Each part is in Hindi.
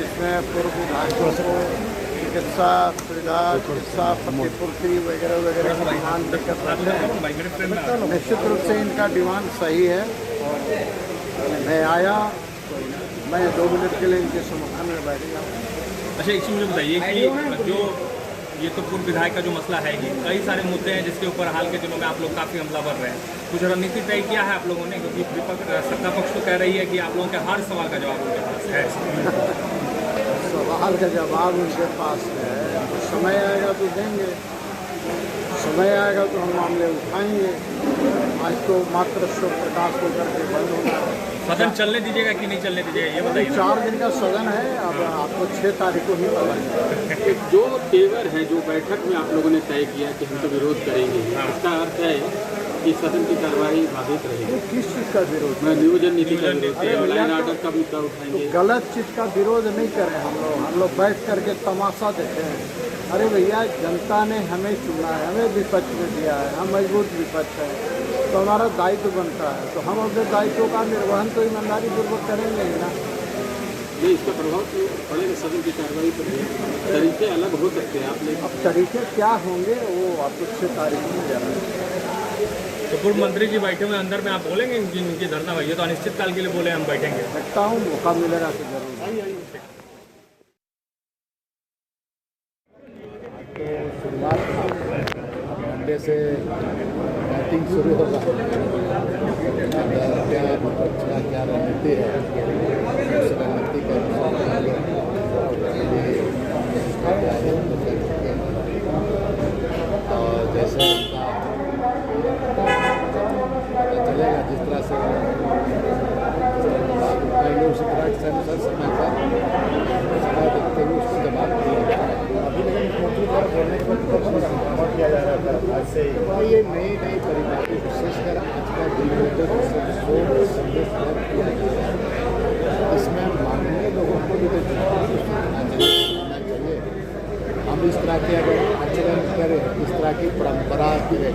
इसमें पूर्व विधायकों को चिकित्सा सुविधा, चिकित्सा प्रतिपूर्ति वगैरह वगैरह की डिमांड लेकर रखते हैं। निश्चित रूप से इनका डिमांड सही है और मैं आया, मैं 2 मिनट के लिए इनके समर्थन में बैठ गया। अच्छा, एक चीज़ मुझे बताइए कि जो ये तो पूर्व विधायक का जो मसला है कि कई सारे मुद्दे हैं जिसके ऊपर हाल के दिनों में आप लोग काफ़ी हमलावर रहे हैं। कुछ रणनीति तय किया है आप लोगों ने, क्योंकि सत्ता पक्ष तो कह रही है कि आप लोगों के हर सवाल का जवाब उनके पास है। सवाल का जवाब उनके पास है, समय आएगा तो देंगे, समय आएगा तो हम मामले उठाएंगे। आज तो मात्र शोक प्रकाश को करके बंद होना है। सदन चलने दीजिएगा कि नहीं चलने दीजिएगा ये बताइए। 4 दिन का सदन है, अब आपको 6 तारीख को ही पता चलेगा। जो तेवर है, जो बैठक में आप लोगों ने तय किया कि हम तो विरोध करेंगे, इसका अर्थ है कि सदन की कार्रवाई बाधित रहेगी। किस चीज़ का विरोध? नियोजन नीति का विरोध, लॉ एंड ऑर्डर का मुद्दा उठाएंगे। तो गलत चीज़ का विरोध नहीं करें हम लोग बैठ करके तमाशा देखें। अरे भैया, जनता ने हमें चुना है, हमें विपक्ष में दिया है, हम मजबूत विपक्ष है, तो हमारा दायित्व बनता है, तो हम अपने दायित्व का निर्वहन तो ईमानदारी पूर्वक करेंगे ही ना। नहीं, इसका प्रभाव तो पड़ेगा सदन की कार्रवाई पर। तरीके अलग हो सकते हैं, आप अब तरीके क्या होंगे वो आपको 6 तारीख में जाना। तो पूर्व मंत्री जी बैठे हुए अंदर में आप बोलेंगे कि इनकी धरना भाई, ये तो अनिश्चित काल के लिए बोले हम बैठेंगे। देखता हूँ, मौका मिलेगा तो जरूर। तो शुरुआत मंडे से बैटिंग शुरू होगा। क्या विपक्ष का क्या रणनीति है, उस रणनीति के अनुसार और जैसे उनका चलेगा, जिस तरह से उठाएंगे उसी तरह से अनुसार समय पर देखते हुए उसको जवाब दिया। अभी लेकिन मुख्यमंत्री द्वारा बोलने के बाद किया जा रहा था आज से ये नई परिभाषा, विशेषकर आज का दिन संदेश किया जा रहा है। इसमें माननीय लोगों को भी करना चाहिए। हम इस तरह के अगर आचरण करें, इस तरह की परंपरा की रहे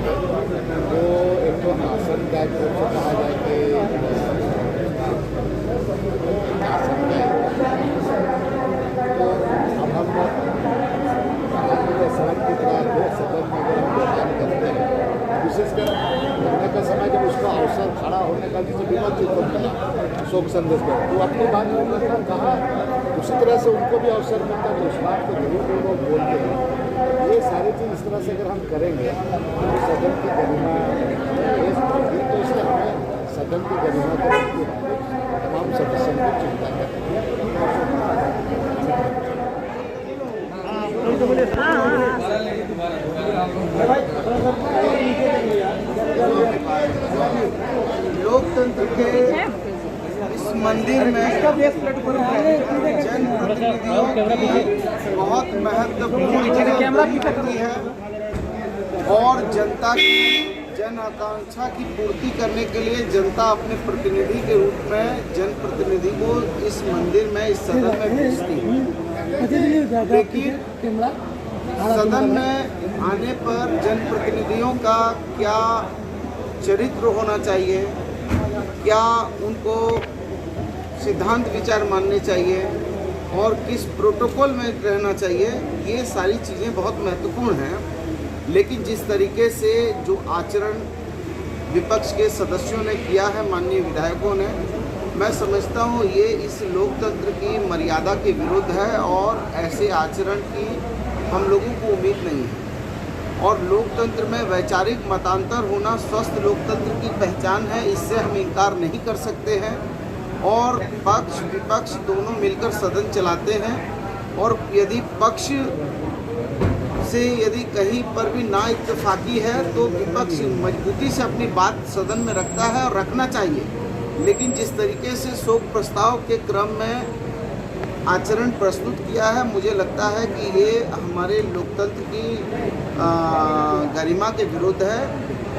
तो एक तो आसन का कहा जाए कि आसन का तो अब हम सड़क की तरह सदन में अगर हम व्यवहार करते हैं, विशेषकर होने का समय जब उसका अवसर खड़ा होने का जिसे विपक्ष को मिला शोक संदेश पर, तो अपनी बात को कहा, उसी तरह से उनको भी अवसर मिलता है। उस बात को जरूर लोग बोलते हैं। ये सारी चीज़ इस तरह से अगर हम करेंगे तो सदन की गरिमा, तो इसलिए हमें सदन की गरिमा को तमाम सदस्यों को चिंता करनी लोकतंत्र के इस मंदिर में जनप्रतिनिधियों की बहुत महत्वपूर्ण भूमिका है और जनता की जन आकांक्षा की पूर्ति करने के लिए जनता अपने प्रतिनिधि के रूप में जनप्रतिनिधि को इस मंदिर में, इस सदन में भेजती है। लेकिन सदन में आने पर जनप्रतिनिधियों का क्या चरित्र होना चाहिए, क्या उनको सिद्धांत विचार मानने चाहिए और किस प्रोटोकॉल में रहना चाहिए, ये सारी चीज़ें बहुत महत्वपूर्ण हैं। लेकिन जिस तरीके से जो आचरण विपक्ष के सदस्यों ने किया है, माननीय विधायकों ने, मैं समझता हूँ ये इस लोकतंत्र की मर्यादा के विरुद्ध है और ऐसे आचरण की हम लोगों को उम्मीद नहीं है। और लोकतंत्र में वैचारिक मतांतर होना स्वस्थ लोकतंत्र की पहचान है, इससे हम इनकार नहीं कर सकते हैं। और पक्ष विपक्ष दोनों मिलकर सदन चलाते हैं और यदि पक्ष से यदि कहीं पर भी ना इत्तेफाकी है तो विपक्ष मजबूती से अपनी बात सदन में रखता है और रखना चाहिए। लेकिन जिस तरीके से शोक प्रस्ताव के क्रम में आचरण प्रस्तुत किया है, मुझे लगता है कि ये हमारे लोकतंत्र की गरिमा के विरुद्ध है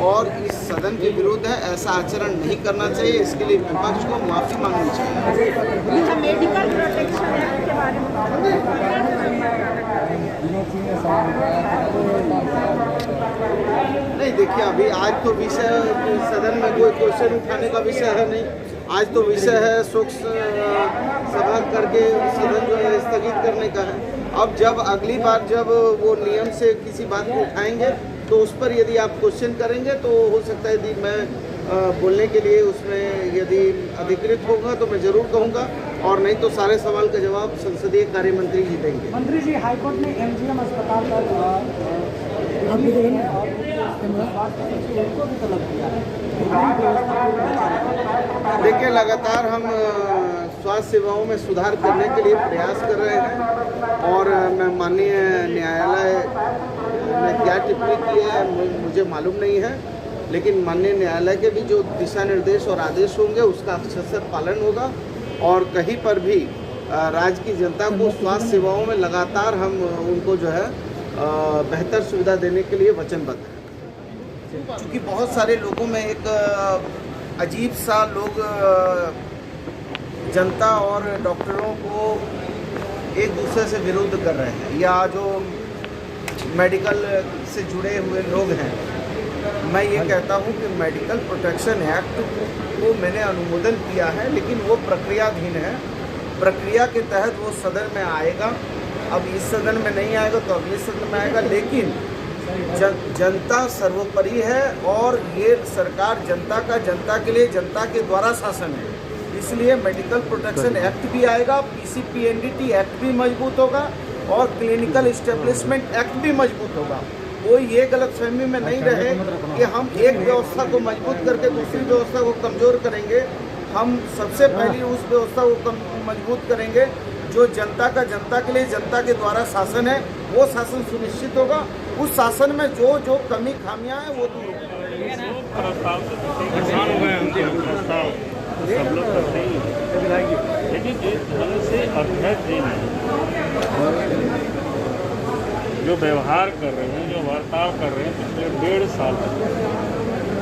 और इस सदन के विरुद्ध है। ऐसा आचरण नहीं करना चाहिए, इसके लिए विपक्ष को माफ़ी मांगनी चाहिए। मेडिकल प्रोटेक्शन एक्ट के बारे नहीं, देखिए अभी आज तो विषय सदन में कोई क्वेश्चन उठाने का विषय है नहीं। आज तो विषय है शोक सभा करके सदन जो है स्थगित करने का है। अब जब अगली बार जब वो नियम से किसी बात को उठाएंगे तो उस पर यदि आप क्वेश्चन करेंगे तो हो सकता है यदि मैं बोलने के लिए उसमें यदि अधिकृत होगा तो मैं ज़रूर कहूँगा, और नहीं तो सारे सवाल का जवाब संसदीय कार्य मंत्री जी देंगे। मंत्री जी, हाईकोर्ट ने एमजीएम अस्पताल का देखिए, लगातार हम स्वास्थ्य सेवाओं में सुधार करने के लिए प्रयास कर रहे हैं, और मैं माननीय न्यायालय ने क्या टिप्पणी की है मुझे मालूम नहीं है, लेकिन माननीय न्यायालय के भी जो दिशा निर्देश और आदेश होंगे उसका अक्षरशः पालन होगा, और कहीं पर भी राज्य की जनता को स्वास्थ्य सेवाओं में लगातार हम उनको जो है बेहतर सुविधा देने के लिए वचनबद्ध हैं। क्योंकि बहुत सारे लोगों में एक अजीब सा लोग जनता और डॉक्टरों को एक दूसरे से विरोध कर रहे हैं, या जो मेडिकल से जुड़े हुए लोग हैं। मैं ये कहता हूँ कि मेडिकल प्रोटेक्शन एक्ट को मैंने अनुमोदन किया है, लेकिन वो प्रक्रियाधीन है। प्रक्रिया के तहत वो सदन में आएगा। अब इस सदन में नहीं आएगा तो अगले सदन में आएगा, लेकिन जनता सर्वोपरि है, और ये सरकार जनता के लिए, जनता के द्वारा शासन है। इसलिए मेडिकल प्रोटेक्शन एक्ट भी आएगा, पीसीपीएनडीटी एक्ट भी मजबूत होगा, और क्लिनिकल इस्टेब्लिशमेंट एक्ट भी मजबूत होगा। कोई ये गलतफहमी में नहीं रहे कि हम एक व्यवस्था को मजबूत करके दूसरी व्यवस्था को कमज़ोर करेंगे। हम सबसे पहले उस व्यवस्था को मजबूत करेंगे जो जनता के लिए, जनता के द्वारा शासन है, वो शासन सुनिश्चित होगा। उस शासन में जो कमी खामियां हैं वो दूर होगी। सब लोग करते ही हैं, लेकिन जिस ढंग से अध्यक्ष जी ने जो व्यवहार कर रहे हैं, जो बर्ताव कर रहे हैं पिछले 1.5 साल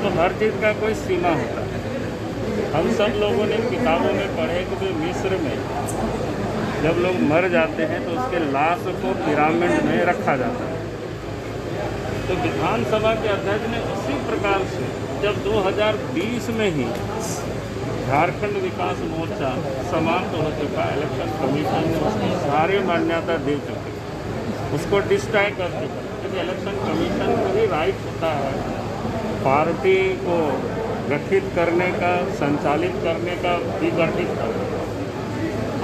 तो हर चीज़ का कोई सीमा होता है। हम सब लोगों ने किताबों में पढ़े कि मिस्र में जब लोग मर जाते हैं तो उसके लाश को पिरामिड में रखा जाता है। तो विधानसभा के अध्यक्ष ने उसी प्रकार से जब 2020 में ही झारखंड विकास मोर्चा समाप्त हो चुका, इलेक्शन कमीशन ने उसकी सारी मान्यता दे चुकी, उसको डिस्ट्राय कर चुका, क्योंकि इलेक्शन कमीशन को ही राइट होता है पार्टी को गठित करने का, संचालित करने का, विगठित करने का,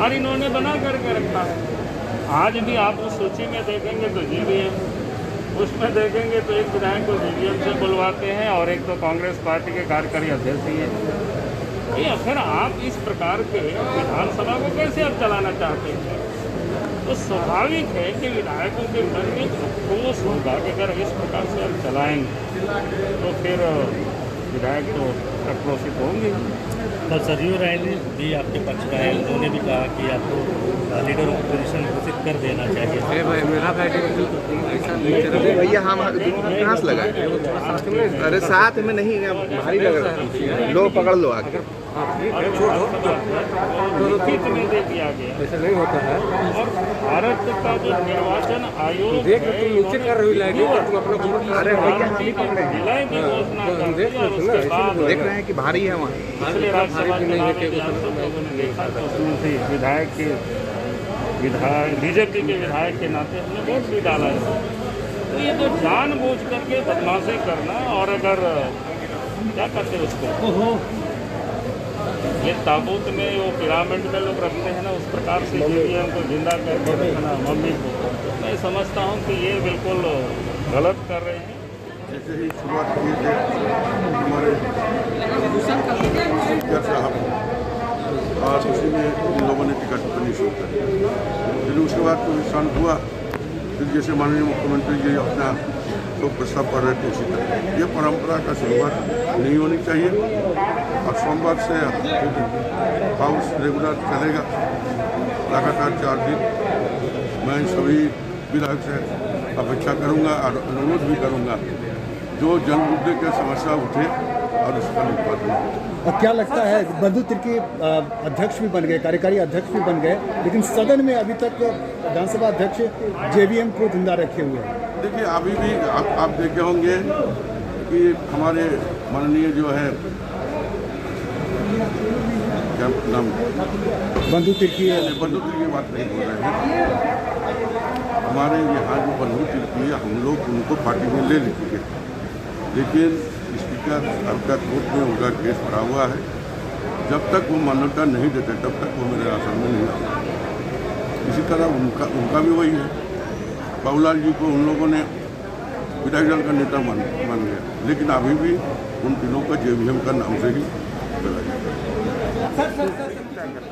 और इन्होंने बना करके रखा है। आज भी आप उस सूची में देखेंगे तो जीवीएम, उसमें देखेंगे तो एक विधायक को जीवीएम से बुलवाते हैं और एक तो कांग्रेस पार्टी के कार्यकारी अध्यक्ष ही है। ये फिर आप इस प्रकार के विधानसभा को कैसे अब चलाना चाहते हैं? तो स्वाभाविक है कि विधायकों के मन में रोष होगा कि अगर इस प्रकार से हम चलाएंगे तो फिर विधायक तो आक्रोशित होंगे। कल सरयू राय ने भी आपके पक्ष का है, उन्होंने भी कहा कि आपको लीडर ऑफ अपोजिशन घोषित कर देना चाहिए। भैया हम कहाँ से लगा? अरे साथ में नहीं, भारी लग रहा है। लो पकड़ लो आगे। दे दिया गया, ऐसा नहीं होता है। और भारत का जो निर्वाचन आयोग देख नीचे कर रही है, अरे भैया जिला की घोषणा कर दी और उसके बाद देख रहे हैं कि भारी है वहाँ। पिछले राज्यसभा चुनाव में देखा तो उसमें विधायक के बीजेपी के विधायक के नाते हमने वोट भी डाला है। तो ये तो जानबूझ करके बदमाशी करना, और अगर क्या करते उसको ये ताबूत में वो पिरामिड में लोग रखते हैं ना, उस प्रकार से जीवीएम को जिंदा करके रखना मम्मी को, मैं समझता हूँ कि ये बिल्कुल गलत कर रहे हैं। जैसे ही शुरुआत किए थे हमारे स्पीकर साहब, और उसी में इन लोगों ने टिकट टिप्पणी शुरू कर दी। फिर उसके बाद तो शांत हुआ। फिर जैसे माननीय मुख्यमंत्री जी अपना शोक प्रस्ताव पढ़ रहे थे, उसी तरह ये परंपरा का शुरुआत नहीं होनी चाहिए। और सोमवार से हाउस रेगुलर चलेगा लगातार 4 दिन। मैं सभी विधायक से अपेक्षा करूंगा और अनुरोध भी करूंगा जो जन मुद्दे के समस्या उठे और उसका निष्पादन हो। और क्या लगता है, बंधु तिर्की अध्यक्ष भी बन गए, कार्यकारी अध्यक्ष भी बन गए, लेकिन सदन में अभी तक विधानसभा अध्यक्ष जेवीएम को जिंदा रखे हुए हैं। देखिए अभी भी आप देखे होंगे कि हमारे माननीय जो है क्या नाम, बंधु तिर्की बंधु तिर्की की बात नहीं बोल रहे हैं। हमारे यहाँ जो बंधु तिर्की है, हम लोग उनको पार्टी में ले चुके हैं, लेकिन स्पीकर हल्का कोर्ट में उनका केस पड़ा हुआ है। जब तक वो मान्यता नहीं देते तब तक वो मेरे आसन में नहीं आते। इसी तरह उनका भी वही है। बाबूलाल जी को उन लोगों ने विधायक दल का नेता मान लिया, लेकिन अभी भी उन तीनों का जेवीएम का नाम से ही चला जाता है।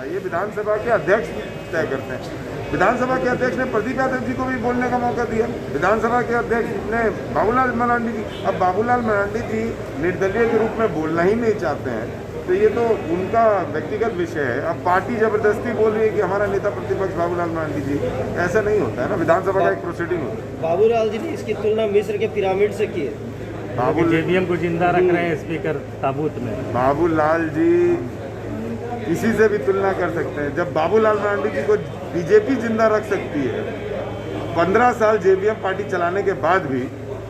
ये विधानसभा के अध्यक्ष तय करते हैं। विधानसभा के अध्यक्ष ने प्रदीप यादव जी को भी बोलने का मौका दिया। विधानसभा के अध्यक्ष ने बाबूलाल मरांडी जी, अब बाबूलाल मरांडी जी निर्दलीय के रूप में बोलना ही नहीं चाहते हैं, तो ये तो उनका व्यक्तिगत विषय है। अब पार्टी जबरदस्ती बोल रही है कि हमारा नेता प्रतिपक्ष बाबूलाल मरांडी जी, ऐसा नहीं होता है ना। विधानसभा का एक प्रोसीडिंग होता है। बाबूलाल जी ने इसकी तुलना मिस्र के पिरामिड से की है। जेवीएम को जिंदा रख रहे हैं स्पीकर ताबूत में। बाबूलाल जी किसी से भी तुलना कर सकते हैं। जब बाबूलाल मरांडी जी को बीजेपी जिंदा रख सकती है 15 साल जेवीएम पार्टी चलाने के बाद भी,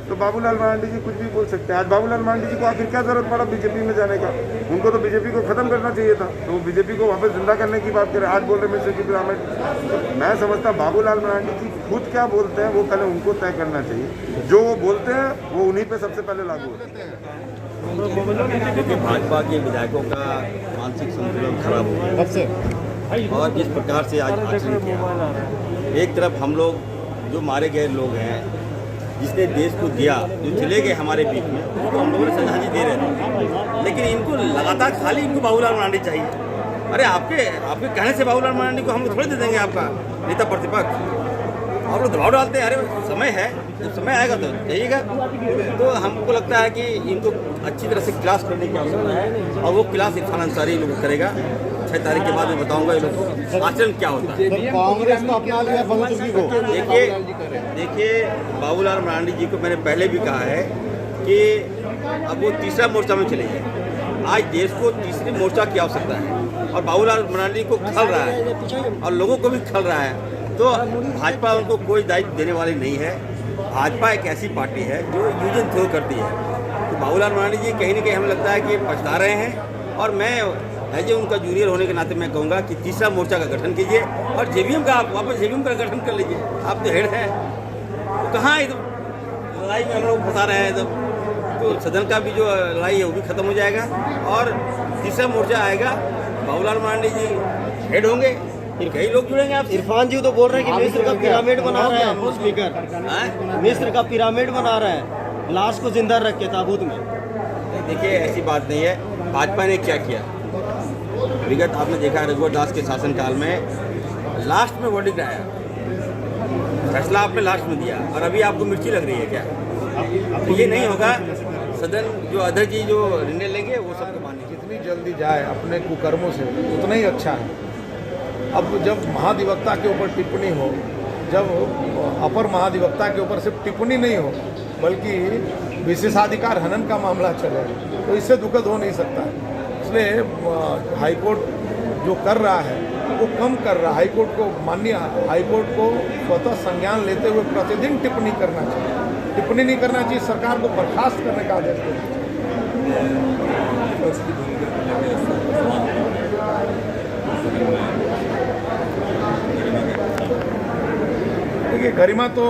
तो बाबूलाल मरांडी जी कुछ भी बोल सकते हैं। आज बाबूलाल मरांडी जी को आखिर क्या जरूरत पड़ा बीजेपी में जाने का? उनको तो बीजेपी को खत्म करना चाहिए था, तो वो बीजेपी को वापस जिंदा करने की बात करें। आज बोल रहे मिस्र की पिरामिड। तो मैं समझता बाबूलाल मरांडी जी खुद क्या बोलते हैं वो पहले उनको तय करना चाहिए। जो वो बोलते हैं वो उन्हीं पे सबसे पहले लागू होता है। क्योंकि भाजपा के विधायकों का मानसिक संतुलन खराब हो गया और जिस प्रकार से आज आचरण किया, एक तरफ हम लोग जो मारे गए लोग हैं, जिसने देश को दिया, जो चले गए हमारे बीच में, उनको हम लोगों ने श्रद्धांजलि दे रहे थे, लेकिन इनको लगातार खाली इनको बाबूलाल मरांडी चाहिए। अरे आपके कहने से बाबूलाल मरांडी को हम लोग थोड़ी दे देंगे आपका नेता प्रतिपक्ष। आप लोग दबाव डालते हैं। अरे समय है, जब समय आएगा तो जाइएगा। तो हमको लगता है कि इनको अच्छी तरह से क्लास करने की आवश्यकता है और वो क्लास इरफान अंसारी लोग करेगा। 6 तारीख के बाद मैं बताऊंगा ये लोग आचरण क्या होता है। कांग्रेस को अपना लिया बंधु को। देखिए बाबूलाल मरांडी जी को मैंने पहले भी कहा है कि अब वो तीसरा मोर्चा में चले जाए। आज देश को तीसरी मोर्चा की आवश्यकता है और बाबूलाल मरांडी को खल रहा है और लोगों को भी खल रहा है। तो भाजपा उनको कोई दायित्व देने वाली नहीं है। भाजपा एक ऐसी पार्टी है जो यूज एंड थ्रो करती है। तो बाबूलाल मरांडी जी कहीं ना कहीं हमें लगता है कि पछता रहे हैं और मैं एज ए उनका जूनियर होने के नाते मैं कहूँगा कि तीसरा मोर्चा का गठन कीजिए और जेवीएम का आप वापस जेवीएम का गठन कर लीजिए। आप तो हेड हैं, तो कहाँ एकदम लड़ाई में हम लोग फंसा रहे हैं एकदम। तो सदन का भी जो लड़ाई है वो भी खत्म हो जाएगा और तीसरा मोर्चा आएगा। बाबूलाल मरांडी जी हेड होंगे, फिर कई लोग जुड़ेंगे। आप इरफान जी तो बोल रहे हैं कि मिस्र का पिरामिड बना रहे हैं स्पीकर, मिस्र का पिरामिड बना रहे हैं लाश को जिंदा रख के ताबूत में। देखिए ऐसी बात नहीं है। भाजपा ने क्या किया विगत आपने देखा रघुवर दास के शासनकाल में लास्ट में वर्डिक्ट आया, फैसला आपने लास्ट में दिया और अभी आपको मिर्ची लग रही है क्या? तो ये नहीं होगा। सदन जो अध्यक्ष जी जो निर्णय लेंगे वो सबको मानेंगे। जितनी जल्दी जाए अपने कुकर्मों से उतना ही अच्छा है। अब जब महाधिवक्ता के ऊपर टिप्पणी हो, जब अपर महाधिवक्ता के ऊपर सिर्फ टिप्पणी नहीं हो बल्कि विशेषाधिकार हनन का मामला चले, तो इससे दुखद हो नहीं सकता। इसलिए हाईकोर्ट जो कर रहा है वो कम कर रहा है। हाईकोर्ट को माननीय हाईकोर्ट को स्वतः संज्ञान लेते हुए प्रतिदिन टिप्पणी करना चाहिए। टिप्पणी नहीं करना चाहिए, सरकार को बर्खास्त करने का आदेश देना। देखिए गरिमा तो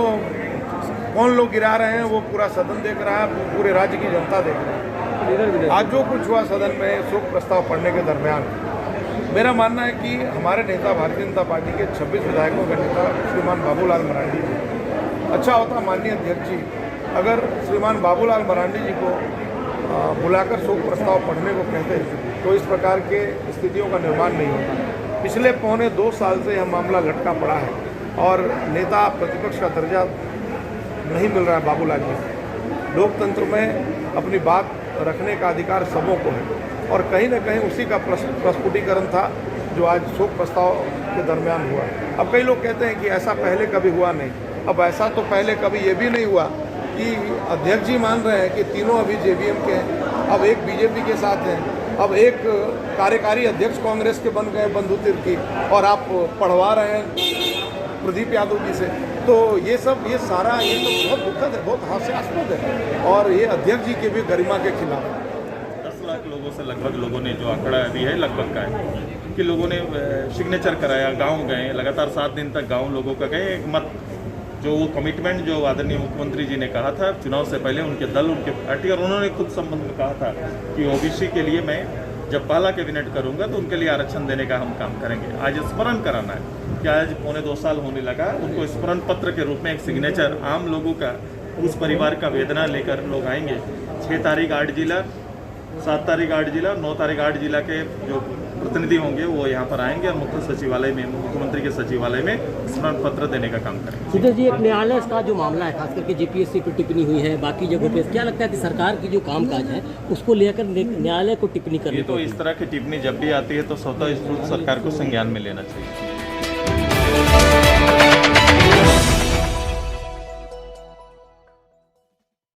कौन लोग गिरा रहे हैं वो पूरा सदन देख रहा है, पूरे राज्य की जनता देख रहा है। आज जो कुछ हुआ सदन में शोक प्रस्ताव पढ़ने के दरमियान, मेरा मानना है कि हमारे नेता भारतीय जनता पार्टी के 26 विधायकों के नेता श्रीमान बाबूलाल मरांडी जी, अच्छा होता माननीय अध्यक्ष जी अगर श्रीमान बाबूलाल मरांडी जी को बुलाकर शोक प्रस्ताव पढ़ने को कहते तो इस प्रकार के स्थितियों का निर्माण नहीं होता। पिछले 2.25 साल से यह मामला लटका पड़ा है और नेता प्रतिपक्ष का दर्जा नहीं मिल रहा है बाबूलाल जी। लोकतंत्र में अपनी बात रखने का अधिकार सबों को है और कहीं न कहीं उसी का प्रस्फुटीकरण था जो आज शोक प्रस्ताव के दरमियान हुआ। अब कई लोग कहते हैं कि ऐसा पहले कभी हुआ नहीं। अब ऐसा तो पहले कभी ये भी नहीं हुआ कि अध्यक्ष जी मान रहे हैं कि तीनों अभी जेवीएम के हैं, अब एक बीजेपी के साथ हैं, अब एक कार्यकारी अध्यक्ष कांग्रेस के बन गए बंधु तिर्की और आप पढ़वा रहे हैं प्रदीप यादव जी से। तो ये सारा ये तो बहुत दुखद है, बहुत हास्यास्पद है और ये अध्यक्ष जी के भी गरिमा के खिलाफ है। 10 लाख लोगों लोगों से लगभग लोगों ने जो आंकड़ा अभी है लगभग का है कि लोगों ने सिग्नेचर कराया, गांव गए, लगातार 7 दिन तक गांव लोगों का गए। एक मत जो वो कमिटमेंट जो आदरणीय मुख्यमंत्री जी ने कहा था चुनाव से पहले, उनके दल, उनके पार्टी और उन्होंने खुद संबंध में कहा था कि ओबीसी के लिए मैं जब पहला कैबिनेट करूंगा तो उनके लिए आरक्षण देने का हम काम करेंगे। आज स्मरण कराना है कि आज 2.25 साल होने लगा, उनको स्मरण पत्र के रूप में एक सिग्नेचर आम लोगों का, उस परिवार का वेदना लेकर लोग आएंगे। 6 तारीख 8 जिला, 7 तारीख 8 जिला, 9 तारीख 8 जिला के जो प्रतिनिधि होंगे वो यहाँ पर आएंगे और मुख्य सचिवालय में, मुख्यमंत्री के सचिवालय में स्मरण पत्र देने का काम करेंगे। सीधे जी, एक न्यायालय का जो मामला है, खास करके जेपीएससी पर टिप्पणी हुई है, बाकी जगहों पे क्या लगता है कि सरकार की जो कामकाज है उसको लेकर न्यायालय को टिप्पणी करनी? ये तो इस तरह की टिप्पणी जब भी आती है तो स्वतः स्फूर्त सरकार को संज्ञान में लेना चाहिए।